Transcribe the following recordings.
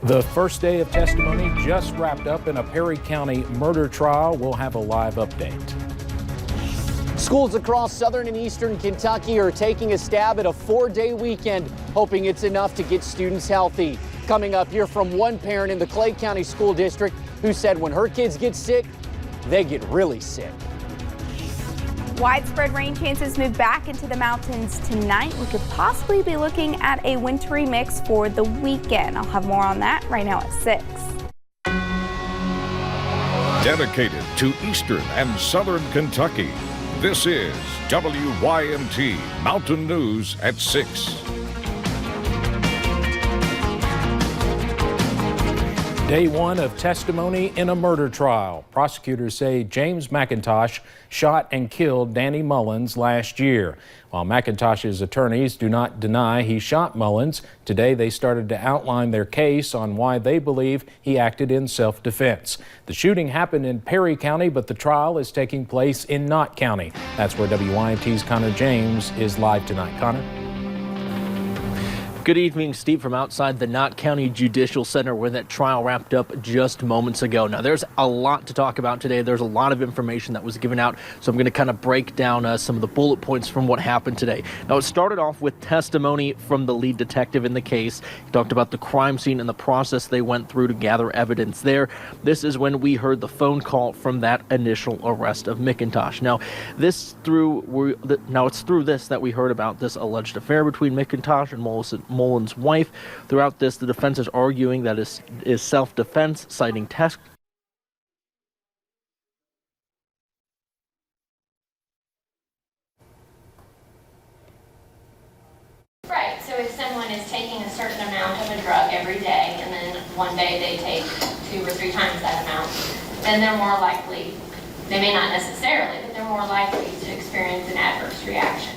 The first day of testimony just wrapped up in a Perry County murder trial. We'll have a live update. Schools across southern and eastern Kentucky are taking a stab at a 4-day weekend, hoping it's enough to get students healthy. Coming up, hear from one parent in the Clay County School District who said when her kids get sick, they get really sick. Widespread rain chances move back into the mountains tonight. We could possibly be looking at a wintry mix for the weekend. I'll have more on that right now at 6. Dedicated to eastern and southern Kentucky, this is WYMT Mountain News at 6. Day one of testimony in a murder trial. Prosecutors say James McIntosh shot and killed Danny Mullins last year. While McIntosh's attorneys do not deny he shot Mullins, today they started to outline their case on why they believe he acted in self-defense. The shooting happened in Perry County, but the trial is taking place in Knott County. That's where WYMT's Connor James is live tonight. Connor? Good evening, Steve, from outside the Knott County Judicial Center where that trial wrapped up just moments ago. Now, there's a lot to talk about today. There's a lot of information that was given out, so I'm going to kind of break down some of the bullet points from what happened today. Now, it started off with testimony from the lead detective in the case. He talked about the crime scene and the process they went through to gather evidence there. This is when we heard the phone call from that initial arrest of McIntosh. Now, it's through this that we heard about this alleged affair between McIntosh and Mullins' wife. Throughout this, the defense is arguing that is self-defense, citing test. Right, so if someone is taking a certain amount of a drug every day and then one day they take 2 or 3 times that amount, then they're more likely, they may not necessarily, but they're more likely to experience an adverse reaction.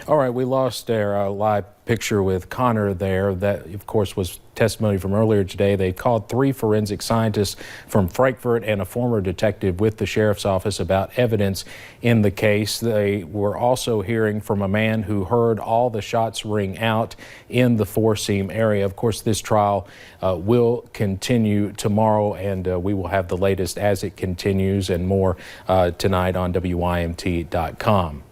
All right, we lost our live picture with Connor there. That, of course, was testimony from earlier today. They called 3 forensic scientists from Frankfort and a former detective with the sheriff's office about evidence in the case. They were also hearing from a man who heard all the shots ring out in the Four Seam area. Of course, this trial will continue tomorrow, and we will have the latest as it continues and more tonight on WYMT.com.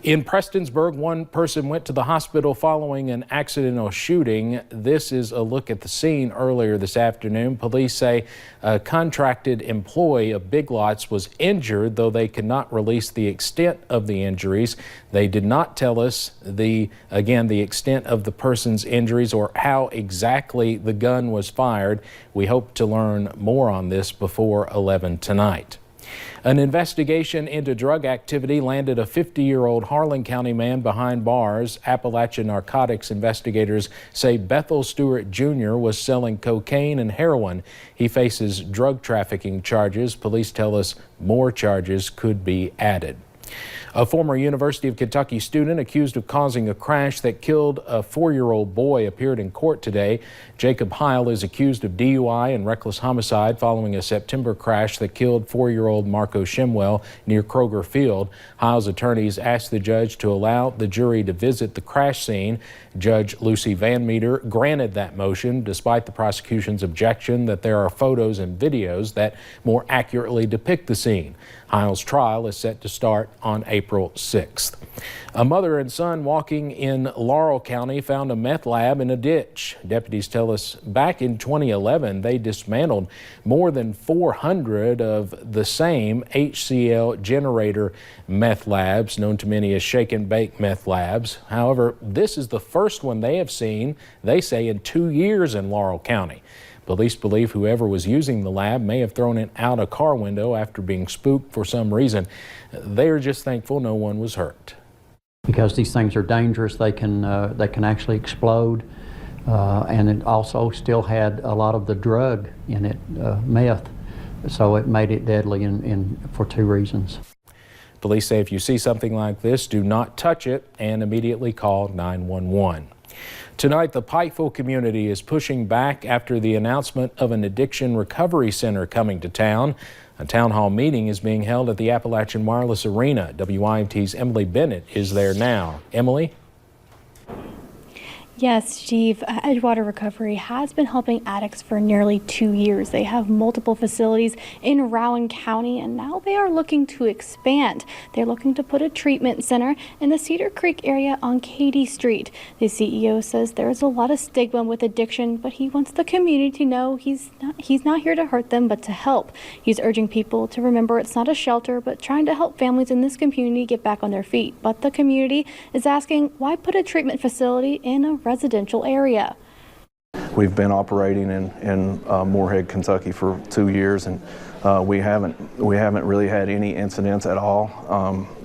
In Prestonsburg, one person went to the hospital following an accidental shooting. This is a look at the scene earlier this afternoon. Police say a contracted employee of Big Lots was injured, though they could not release the extent of the injuries. They did not tell us the extent of the person's injuries or how exactly the gun was fired. We hope to learn more on this before 11 tonight. An investigation into drug activity landed a 50-year-old Harlan County man behind bars. Appalachian narcotics investigators say Bethel Stewart Jr. was selling cocaine and heroin. He faces drug trafficking charges. Police tell us more charges could be added. A former University of Kentucky student accused of causing a crash that killed a 4-year-old boy appeared in court today. Jacob Heil is accused of DUI and reckless homicide following a September crash that killed 4-year-old Marco Shimwell near Kroger Field. Heil's attorneys asked the judge to allow the jury to visit the crash scene. Judge Lucy Van Meter granted that motion despite the prosecution's objection that there are photos and videos that more accurately depict the scene. Heil's trial is set to start on April 6th. A mother and son walking in Laurel County found a meth lab in a ditch. Deputies tell us back in 2011 they dismantled more than 400 of the same HCl generator meth labs, known to many as shake and bake meth labs. However, this is the first one they have seen, they say, in 2 years in Laurel County. Police believe whoever was using the lab may have thrown it out a car window after being spooked for some reason. They are just thankful no one was hurt. Because these things are dangerous, they can actually explode, and it also still had a lot of the drug in it, meth, so it made it deadly for 2 reasons. Police say if you see something like this, do not touch it and immediately call 911. Tonight, the Pikeville community is pushing back after the announcement of an addiction recovery center coming to town. A town hall meeting is being held at the Appalachian Wireless Arena. WYMT's Emily Bennett is there now. Emily? Yes, Steve. Edgewater Recovery has been helping addicts for nearly 2 years. They have multiple facilities in Rowan County, and now they are looking to expand. They're looking to put a treatment center in the Cedar Creek area on Katy Street. The CEO says there's a lot of stigma with addiction, but he wants the community to know he's not here to hurt them, but to help. He's urging people to remember it's not a shelter, but trying to help families in this community get back on their feet. But the community is asking, why put a treatment facility in a residential area? We've been operating in Moorhead, Kentucky for 2 years, and we haven't really had any incidents at all.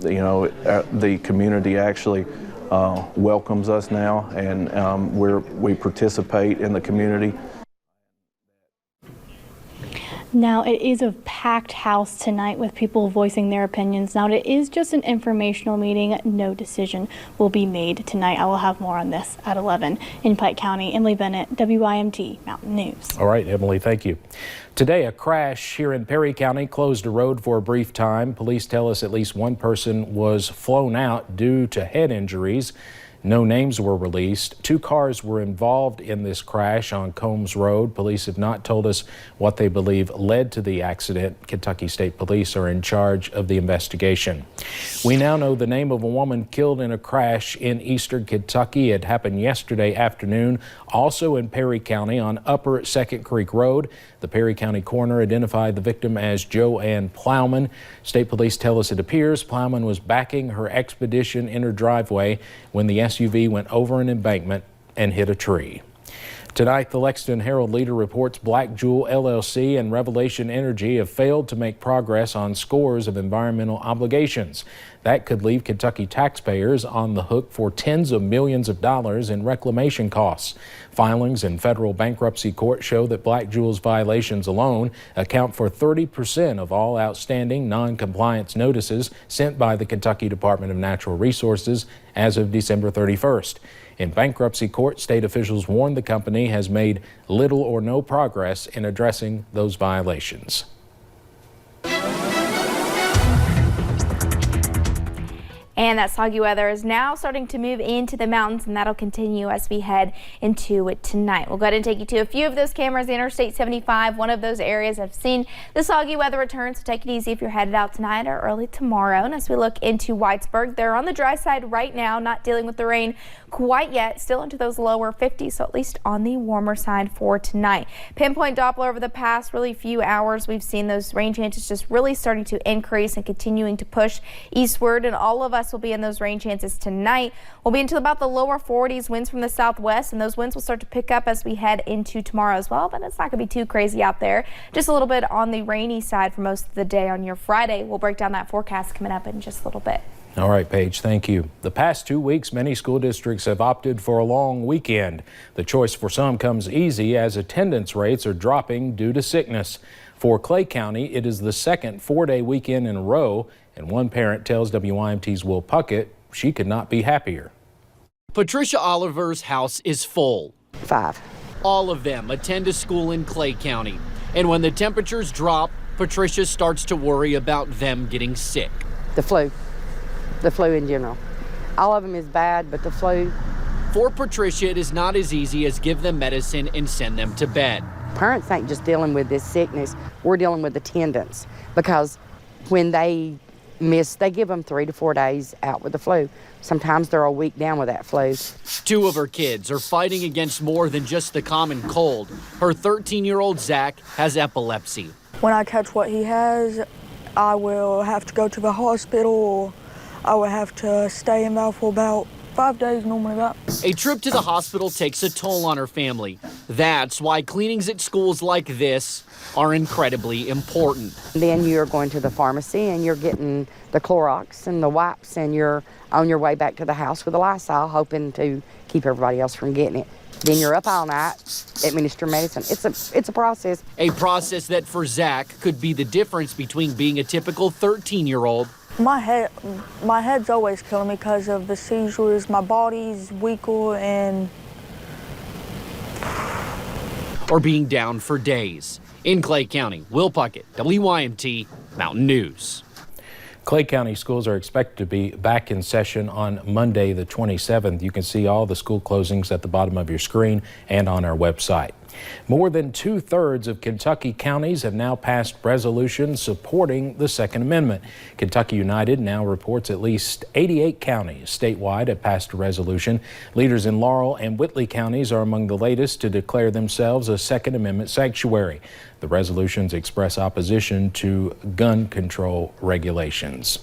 The community actually welcomes us now, and we participate in the community. Now, it is a packed house tonight with people voicing their opinions. Now, it is just an informational meeting. No decision will be made tonight. I will have more on this at 11. In Pike County, Emily Bennett, WYMT Mountain News. All right, Emily, thank you. Today, a crash here in Perry County closed a road for a brief time. Police tell us at least one person was flown out due to head injuries. No names were released. 2 cars were involved in this crash on Combs Road. Police have not told us what they believe led to the accident. Kentucky State Police are in charge of the investigation. We now know the name of a woman killed in a crash in eastern Kentucky. It happened yesterday afternoon, also in Perry County on Upper Second Creek Road. The Perry County coroner identified the victim as Joanne Plowman. State police tell us it appears Plowman was backing her Expedition in her driveway when the SUV went over an embankment and hit a tree. Tonight, the Lexington Herald-Leader reports Black Jewel LLC and Revelation Energy have failed to make progress on scores of environmental obligations. That could leave Kentucky taxpayers on the hook for tens of millions of dollars in reclamation costs. Filings in federal bankruptcy court show that Black Jewel's violations alone account for 30% of all outstanding non-compliance notices sent by the Kentucky Department of Natural Resources as of December 31st. In bankruptcy court, state officials warned the company has made little or no progress in addressing those violations. And that soggy weather is now starting to move into the mountains, and that'll continue as we head into it tonight. We'll go ahead and take you to a few of those cameras. Interstate 75, one of those areas I've seen the soggy weather return, so take it easy if you're headed out tonight or early tomorrow. And as we look into Whitesburg, they're on the dry side right now, not dealing with the rain quite yet, still into those lower 50s, so at least on the warmer side for tonight. Pinpoint Doppler over the past really few hours, we've seen those rain chances just really starting to increase and continuing to push eastward, and all of us will be in those rain chances tonight. We'll be into about the lower 40s, winds from the southwest, and those winds will start to pick up as we head into tomorrow as well, but it's not going to be too crazy out there. Just a little bit on the rainy side for most of the day on your Friday. We'll break down that forecast coming up in just a little bit. All right, Paige, thank you. The past 2 weeks, many school districts have opted for a long weekend. The choice for some comes easy as attendance rates are dropping due to sickness. For Clay County, it is the second 4-day weekend in a row, and one parent tells WYMT's Will Puckett she could not be happier. Patricia Oliver's house is full. 5. All of them attend a school in Clay County. And when the temperatures drop, Patricia starts to worry about them getting sick. The flu in general. All of them is bad, but the flu. For Patricia, it is not as easy as give them medicine and send them to bed. Parents ain't just dealing with this sickness, we're dealing with attendance, because when they miss, they give them 3 to 4 days out with the flu. Sometimes they're a week down with that flu. 2 of her kids are fighting against more than just the common cold. Her 13-year-old Zach has epilepsy. When I catch what he has, I will have to go to the hospital, or I will have to stay in Val for about 5 days normally about. A trip to the hospital takes a toll on her family. That's why cleanings at schools like this are incredibly important. Then you're going to the pharmacy and you're getting the Clorox and the wipes, and you're on your way back to the house with the Lysol, hoping to keep everybody else from getting it. Then you're up all night, administer medicine. It's a process. A process that for Zach could be the difference between being a typical 13-year-old. My head's always killing me because of the seizures. My body's weaker and... or being down for days. In Clay County, Will Puckett, WYMT Mountain News. Clay County schools are expected to be back in session on Monday, the 27th. You can see all the school closings at the bottom of your screen and on our website. More than 2/3 of Kentucky counties have now passed resolutions supporting the Second Amendment. Kentucky United now reports at least 88 counties statewide have passed a resolution. Leaders in Laurel and Whitley counties are among the latest to declare themselves a Second Amendment sanctuary. The resolutions express opposition to gun control regulations.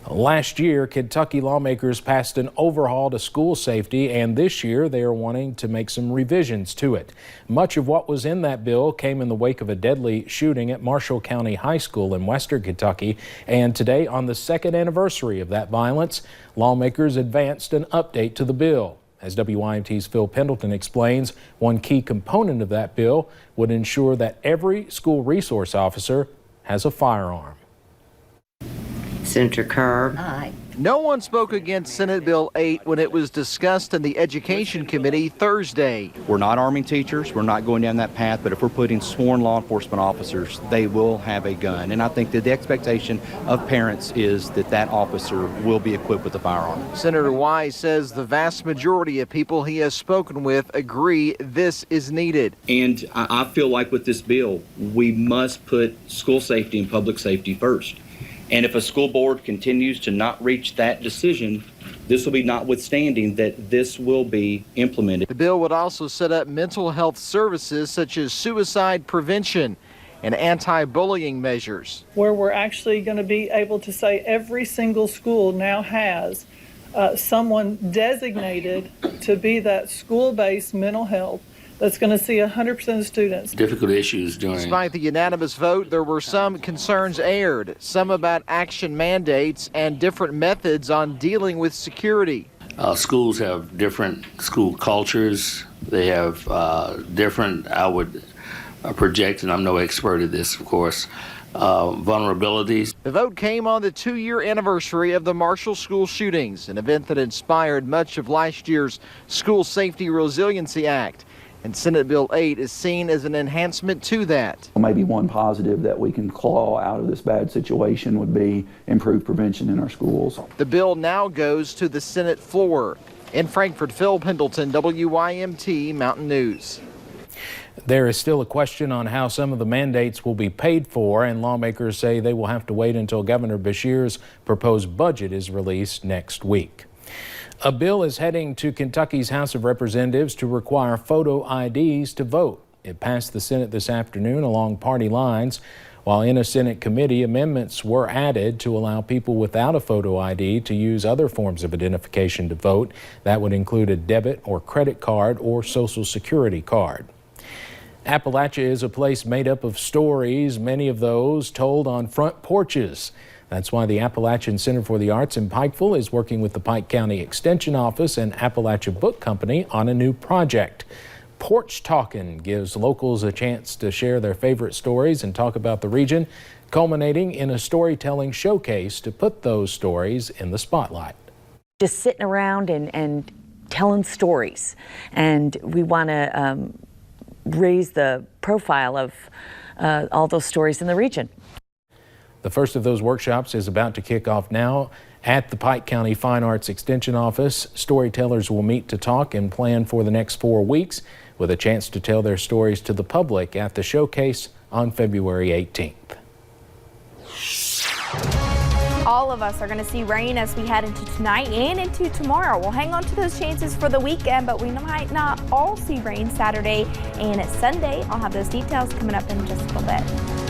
Last year, Kentucky lawmakers passed an overhaul to school safety, and this year they are wanting to make some revisions to it. Much of what was in that bill came in the wake of a deadly shooting at Marshall County High School in western Kentucky, and today, on the second anniversary of that violence, lawmakers advanced an update to the bill. As WYMT's Phil Pendleton explains, one key component of that bill would ensure that every school resource officer has a firearm. Senator Kerr. Aye. No one spoke against Senate Bill 8 when it was discussed in the Education Committee Thursday. We're not arming teachers. We're not going down that path. But if we're putting sworn law enforcement officers, they will have a gun. And I think that the expectation of parents is that that officer will be equipped with a firearm. Senator Wise says the vast majority of people he has spoken with agree this is needed. And I feel like with this bill, we must put school safety and public safety first. And if a school board continues to not reach that decision, this will be notwithstanding that this will be implemented. The bill would also set up mental health services such as suicide prevention and anti-bullying measures. Where we're actually going to be able to say every single school now has someone designated to be that school-based mental health that's going to see 100% of students. Difficult issues during. Despite the unanimous vote, there were some concerns aired, some about action mandates and different methods on dealing with security. Schools have different school cultures. They have different, I would project, and I'm no expert at this, of course, vulnerabilities. The vote came on the 2-year anniversary of the Marshall School shootings, an event that inspired much of last year's School Safety Resiliency Act. And Senate Bill 8 is seen as an enhancement to that. Maybe one positive that we can claw out of this bad situation would be improved prevention in our schools. The bill now goes to the Senate floor. In Frankfort, Phil Pendleton, WYMT Mountain News. There is still a question on how some of the mandates will be paid for, and lawmakers say they will have to wait until Governor Beshear's proposed budget is released next week. A bill is heading to Kentucky's House of Representatives to require photo IDs to vote. It passed the Senate this afternoon along party lines. While in a Senate committee, amendments were added to allow people without a photo ID to use other forms of identification to vote. That would include a debit or credit card or Social Security card. Appalachia is a place made up of stories, many of those told on front porches. That's why the Appalachian Center for the Arts in Pikeville is working with the Pike County Extension Office and Appalachia Book Company on a new project. Porch Talkin' gives locals a chance to share their favorite stories and talk about the region, culminating in a storytelling showcase to put those stories in the spotlight. Just sitting around and telling stories, and we want to raise the profile of all those stories in the region. The first of those workshops is about to kick off now at the Pike County Fine Arts Extension Office. Storytellers will meet to talk and plan for the next 4 weeks with a chance to tell their stories to the public at the showcase on February 18th. All of us are going to see rain as we head into tonight and into tomorrow. We'll hang on to those chances for the weekend, but we might not all see rain Saturday and Sunday. I'll have those details coming up in just a little bit.